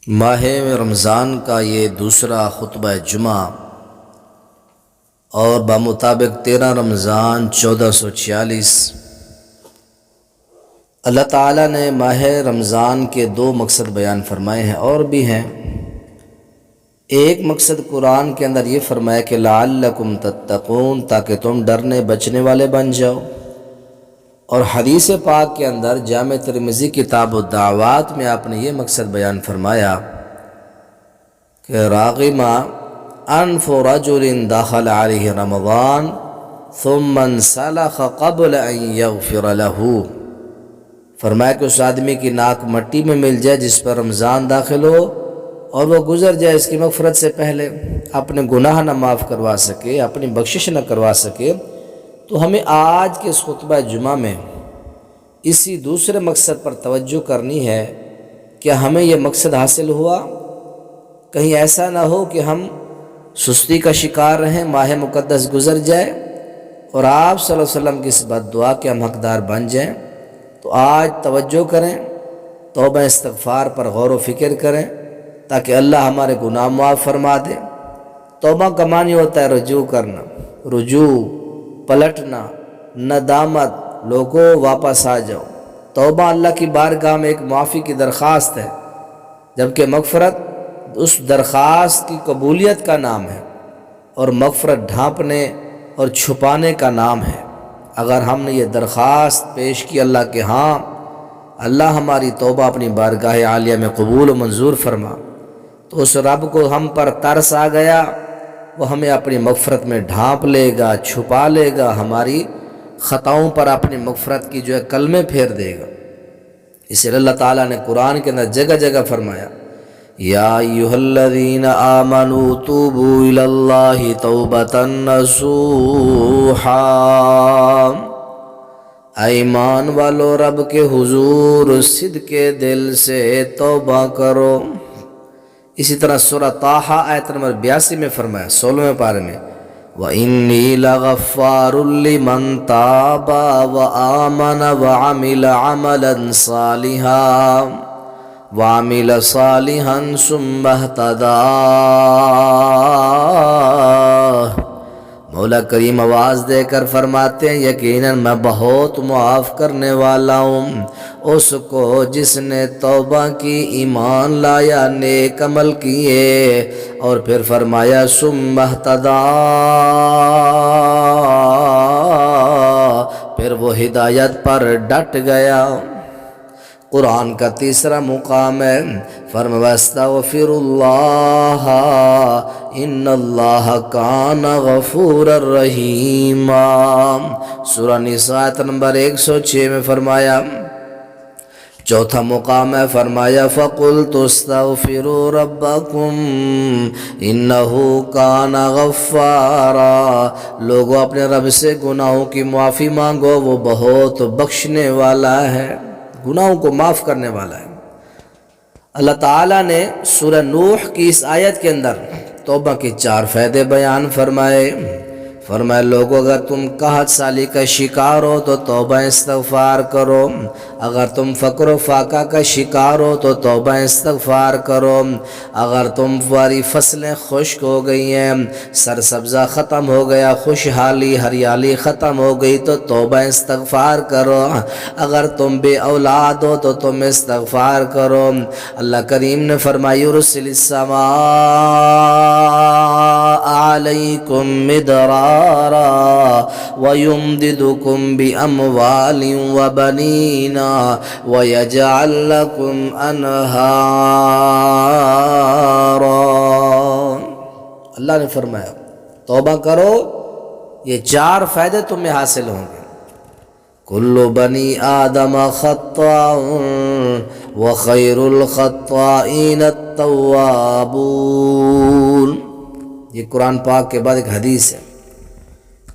ماہ رمضان کا یہ دوسرا خطبہ جمعہ اور بمطابق 13 رمضان 1446۔ اللہ تعالیٰ نے ماہ رمضان کے 2 مقصد بیان فرمائے ہیں اور بھی ہیں۔ ایک مقصد قرآن کے اندر یہ فرمایا کہ لعلکم تتقون، تاکہ تم ڈرنے بچنے والے بن جاؤ، اور حدیث پاک کے اندر جامع ترمذی کتاب الدعوات میں آپ نے یہ مقصد بیان فرمایا کہ راغم انف رجل دخل علیہ رمضان ثم انسلخ قبل ان یغفر له، فرمایا کہ اس آدمی کی ناک مٹی میں مل جائے جس پر رمضان داخل ہو اور وہ گزر جائے اس کی مغفرت سے پہلے، اپنے گناہ نہ معاف کروا سکے، اپنی بخشش نہ کروا سکے۔ تو ہمیں آج کے اس خطبہ جمعہ میں اسی دوسرے مقصد پر توجہ کرنی ہے کہ ہمیں یہ مقصد حاصل ہوا، کہیں ایسا نہ ہو کہ ہم سستی کا شکار رہیں، ماہ مقدس گزر جائے اور آپ صلی اللہ علیہ وسلم کی اس بد دعا کے ہم حقدار بن جائیں۔ تو آج توجہ کریں، توبہ استغفار پر غور و فکر کریں تاکہ اللہ ہمارے گناہ معاف فرما دے۔ توبہ کا معنی ہوتا ہے رجوع کرنا، رجوع، پلٹنا، ندامت، لوگوں واپس آ جاؤ۔ توبہ اللہ کی بارگاہ میں ایک معافی کی درخواست ہے، جبکہ مغفرت اس درخواست کی قبولیت کا نام ہے، اور مغفرت ڈھانپنے اور چھپانے کا نام ہے۔ اگر ہم نے یہ درخواست پیش کی اللہ کے ہاں، اللہ ہماری توبہ اپنی بارگاہ عالیہ میں قبول و منظور فرما، تو اس رب کو ہم پر ترس آ گیا، وہ ہمیں اپنی مغفرت میں ڈھانپ لے گا، چھپا لے گا، ہماری خطاؤں پر اپنی مغفرت کی کلمے پھیر دے گا۔ اس لیے اللہ تعالیٰ نے قرآن کے اندر جگہ جگہ فرمایا یا ایھا الذین آمنوا توبوا الی اللہ توبۃ نصوحا، ایمان والو رب کے حضور صدق دل سے توبہ کرو۔ اسی طرح سورہ طٰہٰ آیت نمبر 82 میں فرمایا، 16ویں پارے میں وَإِنِّي لَغَفَّارٌ لِمَن تَابَ وَآمَنَ وَعَمِلَ عَمَلًا صَالِحًا ثُمَّ اهْتَدَىٰ۔ مولا کریم آواز دے کر فرماتے ہیں یقیناً میں بہت معاف کرنے والا ہوں اس کو جس نے توبہ کی، ایمان لایا، نیک عمل کیے، اور پھر فرمایا ثم اهتدىٰ، پھر وہ ہدایت پر ڈٹ گیا۔ قرآن کا تیسرا مقام ہے، فرمایا واستغفروا اللہ ان اللہ کان غفورا رحیما۔ سورہ نساء آیت نمبر 106 میں فرمایا۔ چوتھا مقام ہے، فرمایا فَقُلْتُ اسْتَغْفِرُوا رَبَّكُمْ إِنَّهُ كَانَ غَفَّارًا، لوگوں اپنے رب سے گناہوں کی معافی مانگو، وہ بہت بخشنے والا ہے، گناہوں کو معاف کرنے والا ہے۔ اللہ تعالیٰ نے سورہ نوح کی اس آیت کے اندر توبہ کے 4 فائدے بیان فرمائے۔ فرمایا لوگوں اگر تم قحط سالی کا شکار ہو تو توبہ استغفار کرو، اگر تم فقر و فاقہ کا شکار ہو تو توبہ استغفار کرو، اگر تمہاری فصلیں خشک ہو گئی ہیں، سرسبزہ ختم ہو گیا، خوشحالی ہریالی ختم ہو گئی تو توبہ استغفار کرو، اگر تم بے اولاد ہو تو تم استغفار کرو۔ اللہ کریم نے فرمایا یرسل السماء علیکم مدرارا وَيُمْدِدُكُمْ بِأَمْوَالٍ وَبَنِينَ وَيَجْعَلْ لَكُمْ أَنْهَارًا۔ اللہ نے فرمایا توبہ کرو، یہ 4 فائدے تمہیں حاصل ہوں گے۔ کل بنی آدم خطاء وخیر الخطائین التوابون۔ یہ قرآن پاک کے بعد ایک حدیث ہے،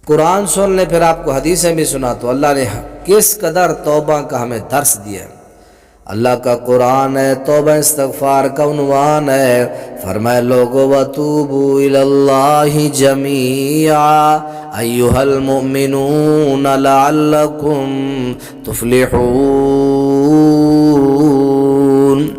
قرآن سن لیں پھر آپ کو حدیثیں بھی سنا تو اللہ نے کس قدر توبہ کا ہمیں درس دیا ہے۔ اللہ کا قرآن ہے، توبہ استغفار کا عنوان ہے۔ فرمائے لوگو وَتُوبُوا إِلَى اللَّهِ جَمِيعًا أَيُّهَا الْمُؤْمِنُونَ لَعَلَّكُمْ تُفْلِحُونَ۔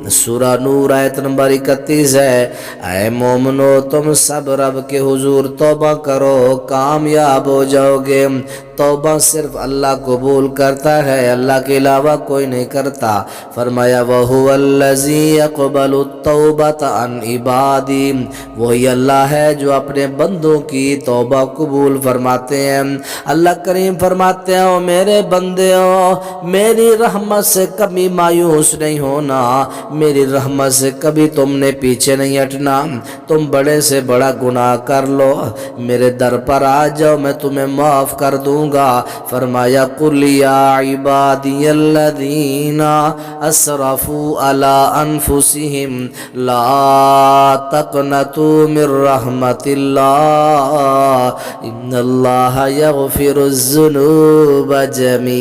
سورہ نور آیت نمبر 31 ہے۔ اے مومنو تم سب رب کے حضور توبہ کرو، کامیاب ہو جاؤ گے۔ توبہ صرف اللہ قبول کرتا ہے، اللہ کے علاوہ کوئی نہیں کرتا۔ فرمایا وَهُوَ الَّذِي يَقْبَلُ التَّوْبَةَ عَنْ عِبَادِهِ، وہی اللہ ہے جو اپنے بندوں کی توبہ قبول فرماتے ہیں۔ اللہ کریم فرماتے ہیں او میرے بندیوں، میری رحمت سے کبھی مایوس نہیں ہونا، میری رحمت سے کبھی تم نے پیچھے نہیں ہٹنا۔ تم بڑے سے بڑا گناہ کر لو، میرے در پر آ جاؤ، میں تمہیں معاف کر دوں گا۔ فرمایا قُلْ يَا عِبَادِيَ الَّذِينَ أَسْرَفُوا عَلَىٰ أَنفُسِهِمْ لَا تَقْنَطُوا مِن رَحْمَةِ اللَّهِ إِنَّ اللَّهَ يَغْفِرُ الذُّنُوبَ جَمِيعًا۔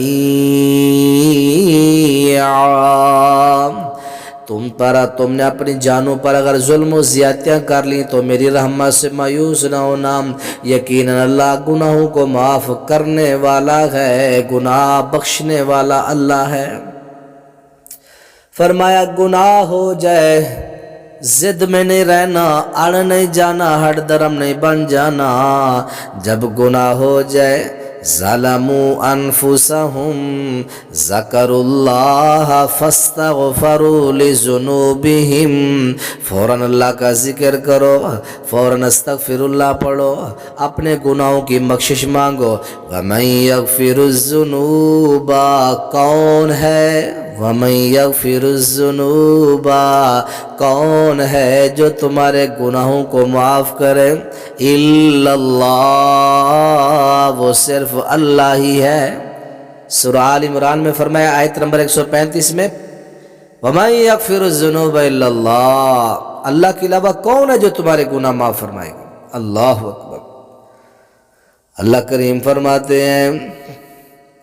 تم نے اپنی جانوں پر اگر ظلم و زیادتیاں کر لی تو میری رحمت سے مایوس نہ ہونا، یقیناً اللہ گناہوں کو معاف کرنے والا ہے، گناہ بخشنے والا اللہ ہے۔ فرمایا گناہ ہو جائے ضد میں نہیں رہنا، اڑ نہیں جانا، ہٹ درم نہیں بن جانا۔ جب گناہ ہو جائے ظلموا انفسهم ذکروا اللہ فاستغفروا لذنوبہم، فوراً اللہ کا ذکر کرو، فوراً استغفر اللہ پڑھو، اپنے گناہوں کی بخشش مانگو۔ وَمَن يَغْفِرُ الذُّنُوبَ، کون ہے وَمَن يَغْفِرُ الذُّنُوبَ، کون ہے جو تمہارے گناہوں کو معاف کرے؟ اِلَّا اللَّهُ، وہ صرف اللہ ہی ہے۔ سورہ آل عمران میں فرمایا آیت نمبر 135 میں وَمَن يَغْفِرُ الذُّنُوبَ إِلَّا اللَّهُ، اللہ کے علاوہ کون ہے جو تمہارے گناہ معاف فرمائے گا؟ اللہ اکبر۔ اللہ کریم فرماتے ہیں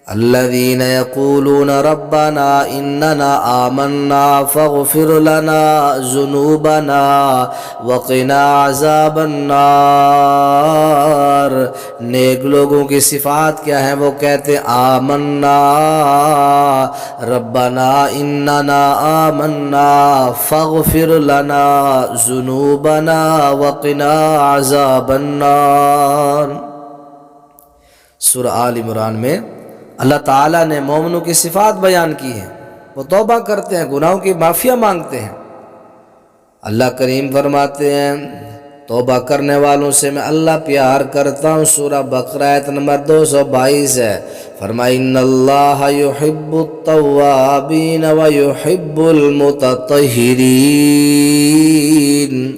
الذین یقولون ربنا اننا آمنا فاغفر لنا ذنوبنا وقنا عذاب النار۔ نیک لوگوں کی صفات کیا ہیں؟ وہ کہتے آمنا ربنا اننا آمنا فاغفر لنا ذنوبنا وقنا عذاب النار۔ سورہ آل عمران میں اللہ تعالیٰ نے مومنوں کی صفات بیان کی ہیں، وہ توبہ کرتے ہیں، گناہوں کی معافیہ مانگتے ہیں۔ اللہ کریم فرماتے ہیں توبہ کرنے والوں سے میں اللہ پیار کرتا ہوں۔ سورہ بقرہ آیت نمبر 222 ہے۔ فرمایا ان اللہ یحب التوابین ویحب المتطہرین،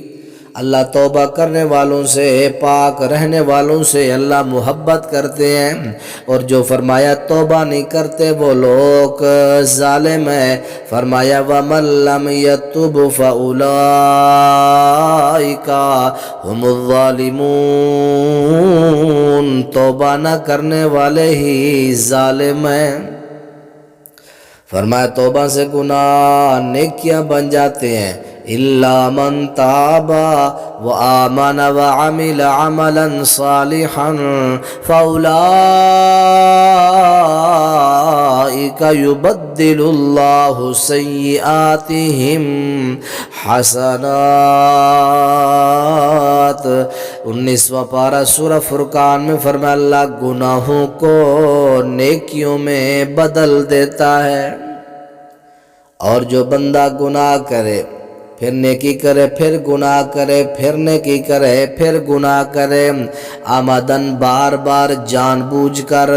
اللہ توبہ کرنے والوں سے، پاک رہنے والوں سے اللہ محبت کرتے ہیں، اور جو فرمایا توبہ نہیں کرتے وہ لوگ ظالم ہیں۔ فرمایا وَمَن لَّمْ يَتُبْ فَأُولَٰئِکَ هُمُ الظَّالِمُونَ، توبہ نہ کرنے والے ہی ظالم ہیں۔ فرمایا توبہ سے گناہ نیکیاں بن جاتے ہیں۔ إِلَّا مَن تَابَ وَآمَنَ وَعَمِلَ عَمَلًا صَالِحًا فَأُولَٰئِکَ يُبَدِّلُ اللَّهُ سَیِّئَاتِہِمْ حَسَنَاتٍ۔ 19واں پارہ سورہ فرقان میں فرمایا اللہ گناہوں کو نیکیوں میں بدل دیتا ہے۔ اور جو بندہ گناہ کرے پھر نیکی کرے، پھر گناہ کرے، پھر نیکی کرے، پھر گناہ کرے، آمدن بار بار جان بوجھ کر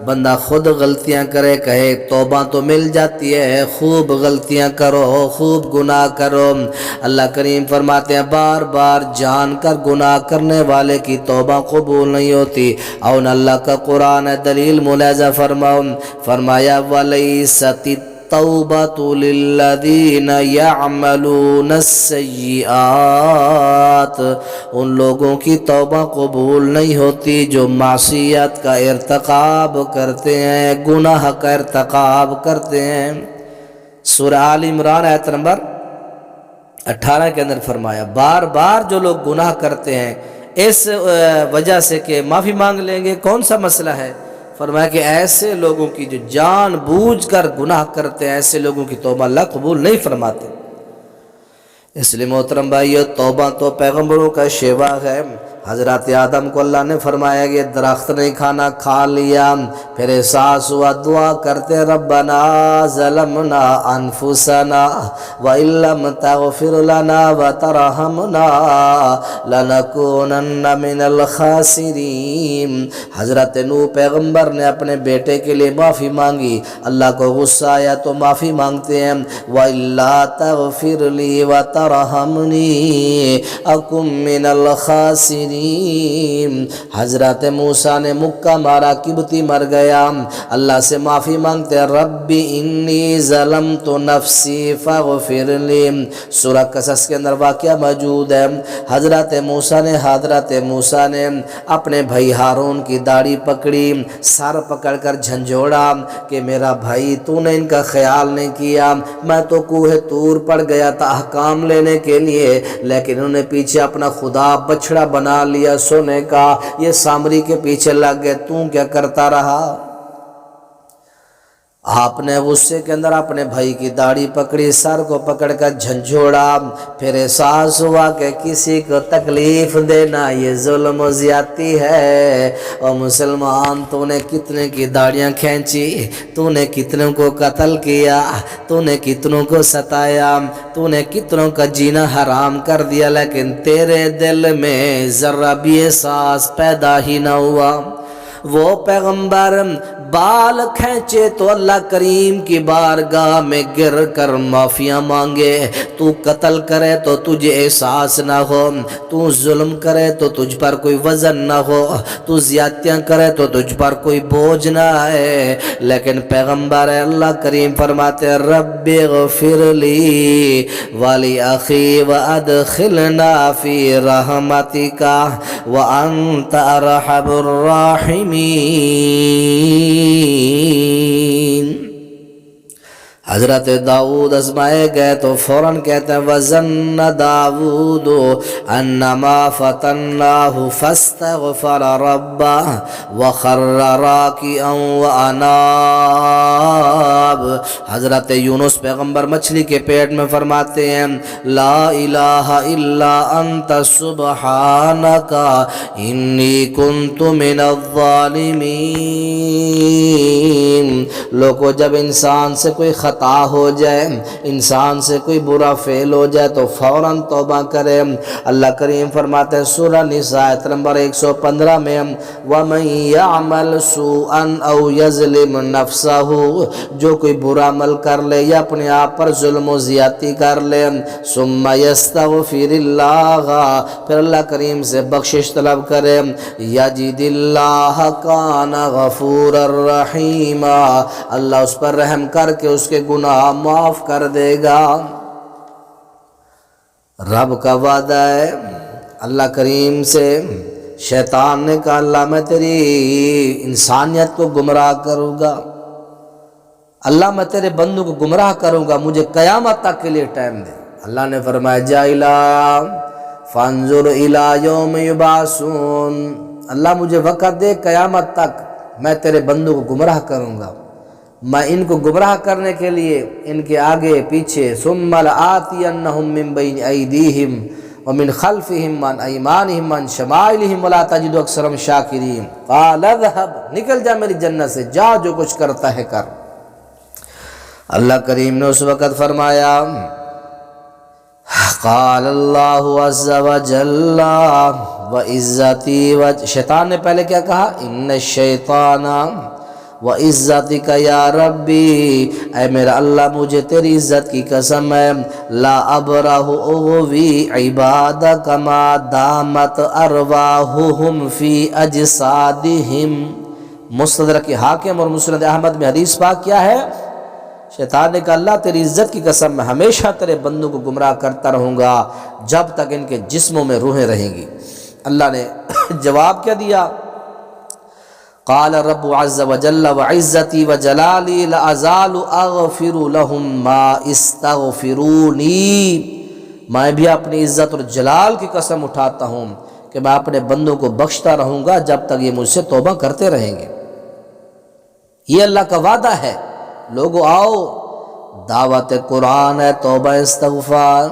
بندہ خود غلطیاں کرے، کہے توبہ تو مل جاتی ہے، خوب غلطیاں کرو، خوب گناہ کرو۔ اللہ کریم فرماتے ہیں بار بار جان کر گناہ کرنے والے کی توبہ قبول نہیں ہوتی۔ اور اللہ کا قرآن ہے، دلیل ملاحظہ فرماؤ۔ فرمایا وَلَيْسَتِ التَّوْبَةُ لِلَّذِينَ يَعْمَلُونَ السَّيِّئَاتِ، ان لوگوں کی توبہ قبول نہیں ہوتی جو معصیت کا ارتکاب کرتے ہیں، گناہ کا ارتکاب کرتے ہیں۔ سورہ آل عمران آیت نمبر 18 کے اندر فرمایا بار بار جو لوگ گناہ کرتے ہیں اس وجہ سے کہ معافی مانگ لیں گے، کون سا مسئلہ ہے؟ فرمایا کہ ایسے لوگوں کی جو جان بوجھ کر گناہ کرتے ہیں ایسے لوگوں کی توبہ اللہ قبول نہیں فرماتے۔ اس لیے محترم بھائیو، توبہ تو پیغمبروں کا شیوا ہے۔ حضرت آدم کو اللہ نے فرمایا کہ درخت نہیں کھانا، کھا لیا، پھر احساس ہوا، دعا کرتے ربنا ظلمنا انفسنا وان لم تغفر لنا وترحمنا لنکونن من الخاسرین۔ حضرت نوح پیغمبر نے اپنے بیٹے کے لیے معافی مانگی، اللہ کو غصہ آیا تو معافی مانگتے ہیں، وَإِلَّا تَغْفِرْ لِي وَتَرْحَمْنِي أَكُن مِّنَ الْخَاسِرِينَ۔ حضرت موسیٰ نے مکہ مارا، قبطی مر گیا، اللہ سے معافی مانگتے ہیں، رب انی ظلمت نفسی فاغفر لی۔ سورہ قصص کے اندر واقعہ موجود ہے، حضرت موسیٰ نے اپنے بھائی ہارون کی داڑھی پکڑی، سر پکڑ کر جھنجھوڑا کہ میرا بھائی تو نے ان کا خیال نہیں کیا، میں تو کوہ طور پر گیا تھا احکام لینے کے لیے، لیکن انہوں نے پیچھے اپنا خدا بچڑا بنا لیا سونے کا، یہ سامری کے پیچھے لگ گئے، تو کیا کرتا رہا؟ آپ نے غصے کے اندر اپنے بھائی کی داڑھی پکڑی، سر کو پکڑ کر جھنجھوڑا، پھر احساس ہوا کہ کسی کو تکلیف دینا یہ ظلم و زیادتی ہے۔ اور مسلمان، تو نے کتنے کی داڑیاں کھینچی، تو نے کتنوں کو قتل کیا، تو نے کتنوں کو ستایا، تو نے کتنوں کا جینا حرام کر دیا، لیکن تیرے دل میں ذرہ بھی احساس پیدا ہی نہ ہوا۔ وہ پیغمبر بال کھینچے تو اللہ کریم کی بارگاہ میں گر کر معافیاں مانگے، تو قتل کرے تو تجھے احساس نہ ہو، تو ظلم کرے تو تجھ پر کوئی وزن نہ ہو، تو زیادتیاں کرے تو تجھ پر کوئی بوجھ نہ آئے، لیکن پیغمبر اللہ کریم فرماتے رب اغفر لی ولی اخی وادخلنا فی رحمتک وانت ارحم الراحمین۔ حضرت داؤد آزمائے گئے تو فوراً کہتے ہیں وَظَنَّ دَاوُودُ أَنَّمَا فَتَنَّاهُ فَاسْتَغْفَرَ رَبَّهُ وَخَرَّ رَاكِعًا وَأَنَابَ۔ حضرت یونس پیغمبر مچھلی کے پیٹ میں فرماتے ہیں لا الہ الا انت سبحانک انی کنت من الظالمین۔ لوگوں، جب انسان سے کوئی خطا ہو جائے، انسان سے کوئی برا فعل ہو جائے تو فوراً توبہ کرے۔ اللہ کریم فرماتے ہیں سورہ نساء آیت نمبر 115 میں وَمَن يَعْمَلْ سُوءًا أَوْ يَظْلِمْ نَفْسَهُ، جو کوئی برا عمل کر لے یا اپنے آپ پر ظلم و زیادتی کر لے، ثُمَّ يَسْتَغْفِرِ اللَّهَ، پھر اللہ کریم سے بخشش طلب کرے، يَجِدِ اللَّهَ كَانَ غَفُورًا رَحِيمًا، اللہ اس پر رحم کر کے اس کے گناہ معاف کر دے گا۔ رب کا وعدہ ہے، اللہ کریم سے شیطان نے کہا اللہ میں تیری انسانیت کو گمراہ کروں گا، اللہ میں تیرے بندوں کو گمراہ کروں گا، مجھے قیامت تک کے لیے ٹائم دے۔ اللہ نے فرمایا جا الا فانظر الی یوم یبعثون، اللہ مجھے وقت دے قیامت تک، میں تیرے بندوں کو گمراہ کروں گا، میں ان کو گمراہ کرنے کے لیے ان کے آگے پیچھے ثم لآتینہم من بین ایدیہم ومن خلفہم وعن ایمانہم وعن شمائلہم ولا تجد اکثرہم شاکرین، قال اذهب، نکل جا میری جنت سے، جا جو کچھ کرتا ہے کر۔ اللہ کریم نے اس وقت فرمایا قال اللہ عز وجل وعزتی، شیطان نے پہلے کیا کہا ان الشیطان وعزتک یا ربی، اے میرا اللہ مجھے تیری عزت کی قسم ہے، لا ابرہ اغوی عبادک ما دامت ارواحہم فی اجسادہم۔ مستدرک حاکم اور مسند احمد میں حدیث پاک کیا ہے؟ شیطان نے کہا اللہ تیری عزت کی قسم میں ہمیشہ تیرے بندوں کو گمراہ کرتا رہوں گا جب تک ان کے جسموں میں روحیں رہیں گی۔ اللہ نے جواب کیا دیا؟ قال رب عز وجل وعزتی وجلالی لازال اغفر لهم ما استغفرونی، میں بھی اپنی عزت اور جلال کی قسم اٹھاتا ہوں کہ میں اپنے بندوں کو بخشتا رہوں گا جب تک یہ مجھ سے توبہ کرتے رہیں گے۔ یہ اللہ کا وعدہ ہے۔ لوگو آؤ، دعوت قرآن ہے توبہ استغفار،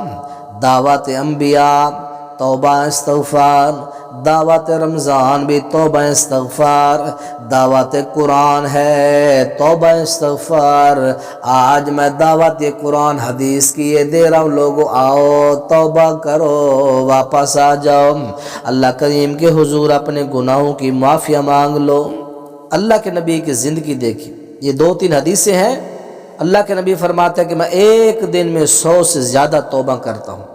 دعوت انبیاء توبہ استغفار، دعوت رمضان بھی توبہ استغفار، دعوت قرآن ہے توبہ استغفار۔ آج میں دعوت یہ قرآن حدیث کی یہ دے رہا ہوں، لوگوں آؤ توبہ کرو، واپس آ جاؤ، اللہ کریم کے حضور اپنے گناہوں کی معافی مانگ لو۔ اللہ کے نبی کی زندگی دیکھی، یہ 2-3 حدیثیں ہیں۔ اللہ کے نبی فرماتے ہیں کہ میں ایک دن میں 100 سے زیادہ توبہ کرتا ہوں۔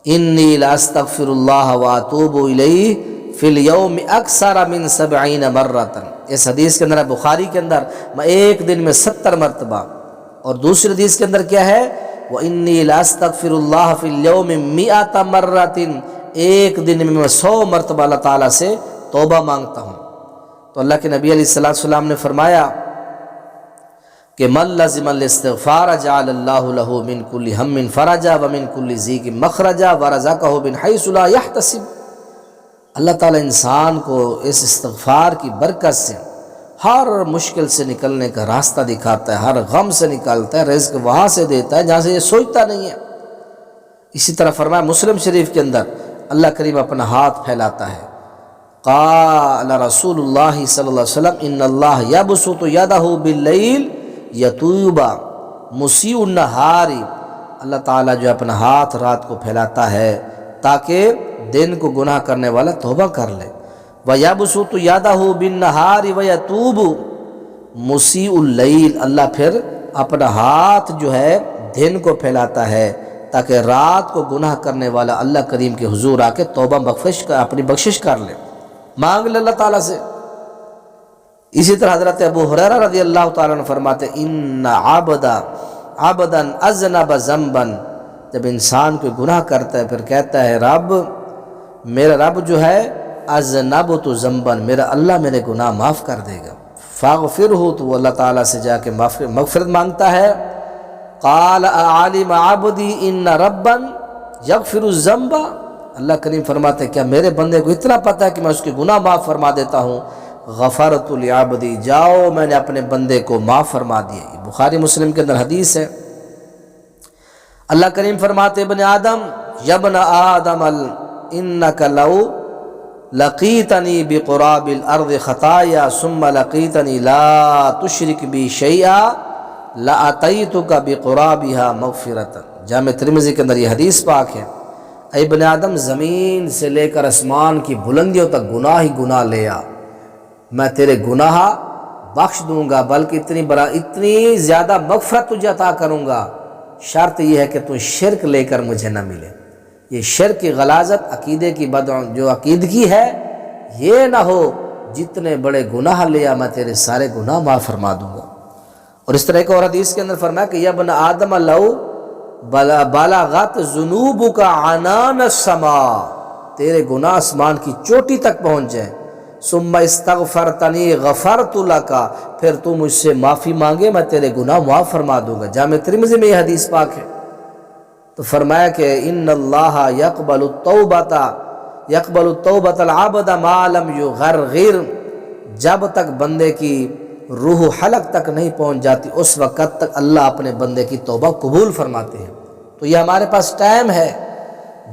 انی لاستغفر اللہ واتوب الیہ فی الیوم اکثر من 70 مرۃ۔ اس حدیث کے اندر بخاری کے اندر میں ایک دن میں 70 مرتبہ، اور دوسری حدیث کے اندر کیا ہے، وانی لاستغفر اللہ فی الیوم 100 مرۃ، ایک دن میں 100 مرتبہ اللہ تعالیٰ سے توبہ مانگتا ہوں۔ تو اللہ کے نبی علیہ السلام نے فرمایا کہ من لزم الاستغفار جعل اللہ له من کل ہم فرجا ومن کل ضیق مخرجا ورزقہ من حیث لا یحتسب۔ اللہ تعالیٰ انسان کو اس استغفار کی برکت سے ہر مشکل سے نکلنے کا راستہ دکھاتا ہے، ہر غم سے نکالتا ہے، رزق وہاں سے دیتا ہے جہاں سے یہ سوچتا نہیں ہے۔ اسی طرح فرمایا مسلم شریف کے اندر اللہ کریم اپنا ہاتھ پھیلاتا ہے، قال رسول اللہ صلی اللہ علیہ وسلم ان اللہ یبسط یدہ باللیل یتوبا مسیء النہار، اللہ تعالیٰ جو اپنا ہاتھ رات کو پھیلاتا ہے تاکہ دن کو گناہ کرنے والا توبہ کر لے، وَيَبْسُطُ يَدَهُ بِالنَّهَارِ وَيَتُوبُ مسیء اللیل، اللہ پھر اپنا ہاتھ جو ہے دن کو پھیلاتا ہے تاکہ رات کو گناہ کرنے والا اللہ کریم کے حضور آ کے توبہ اپنی بخشش کر لے، مانگ لے اللہ تعالیٰ سے۔ اسی طرح حضرت ابو ہریرہ رضی اللہ تعالیٰ عنہ فرماتے ان عبدا اذنب ذنبا، جب انسان کوئی گناہ کرتا ہے پھر کہتا ہے رب میرا رب جو ہے اذنبت ذنبا، میرا اللہ میرے گناہ معاف کر دے گا، فاغفرہ، تو وہ اللہ تعالیٰ سے جا کے مغفرت مانگتا ہے۔ قال اعلم عبدی ان ربا یغفر الذنب، اللہ کریم فرماتے ہیں کیا میرے بندے کو اتنا پتہ ہے کہ میں اس کے گناہ معاف فرما دیتا ہوں؟ غفرت لعبدی، جاؤ میں نے اپنے بندے کو معاف فرما دیا۔ یہ بخاری مسلم کے اندر حدیث ہے۔ اللہ کریم فرماتے ابن آدم یبن آدم انک لو لقیتنی بقراب الارض خطایا ثم لقیتنی لا تشرک بی شیئا لاتیتک بقرابها مغفرۃ۔ جامع ترمذی کے اندر یہ حدیث پاک ہے، اے ابن آدم زمین سے لے کر آسمان کی بلندیوں تک گناہ ہی گناہ لے آ، میں تیرے گناہ بخش دوں گا، بلکہ اتنی زیادہ مغفرت تجھے عطا کروں گا، شرط یہ ہے کہ تو شرک لے کر مجھے نہ ملے۔ یہ شرک کی غلاظت، عقیدے کی جو عقیدگی ہے یہ نہ ہو، جتنے بڑے گناہ لیا میں تیرے سارے گناہ معاف فرما دوں گا۔ اور اس طرح ایک اور حدیث کے اندر فرمایا کہ یا ابن آدم لو بلغت ذنوبک عنان السماء، تیرے گناہ آسمان کی چوٹی تک پہنچ جائیں، ثم استغفرتنی غفرت لک، پھر تو مجھ سے معافی مانگے میں تیرے گناہ معاف فرما دوں گا۔ جامع ترمذی میں یہ حدیث پاک ہے۔ تو فرمایا کہ ان اللہ یقبل التوبۃ العبد ما لم یغرغر، جب تک بندے کی روح حلق تک نہیں پہنچ جاتی اس وقت تک اللہ اپنے بندے کی توبہ قبول فرماتے ہیں۔ تو یہ ہمارے پاس ٹائم ہے،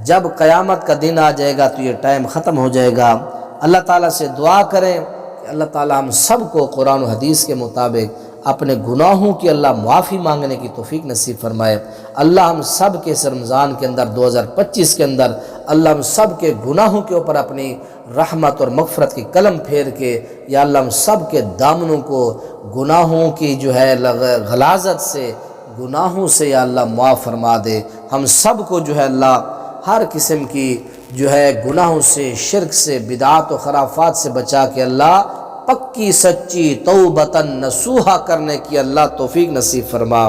جب قیامت کا دن آ جائے گا تو یہ ٹائم ختم ہو جائے گا۔ اللہ تعالیٰ سے دعا کریں کہ اللہ تعالیٰ ہم سب کو قرآن و حدیث کے مطابق اپنے گناہوں کی اللہ معافی مانگنے کی توفیق نصیب فرمائے۔ اللہ ہم سب کے اس رمضان کے اندر 2025 کے اندر اللہ ہم سب کے گناہوں کے اوپر اپنی رحمت اور مغفرت کی قلم پھیر کے، یا اللہ ہم سب کے دامنوں کو گناہوں کی جو ہے غلاظت سے، گناہوں سے یا اللہ معاف فرما دے۔ ہم سب کو جو ہے اللہ ہر قسم کی جو ہے گناہوں سے، شرک سے، بدعات و خرافات سے بچا کے اللہ پکی سچی توبتاً نصوحہ کرنے کی اللہ توفیق نصیب فرما۔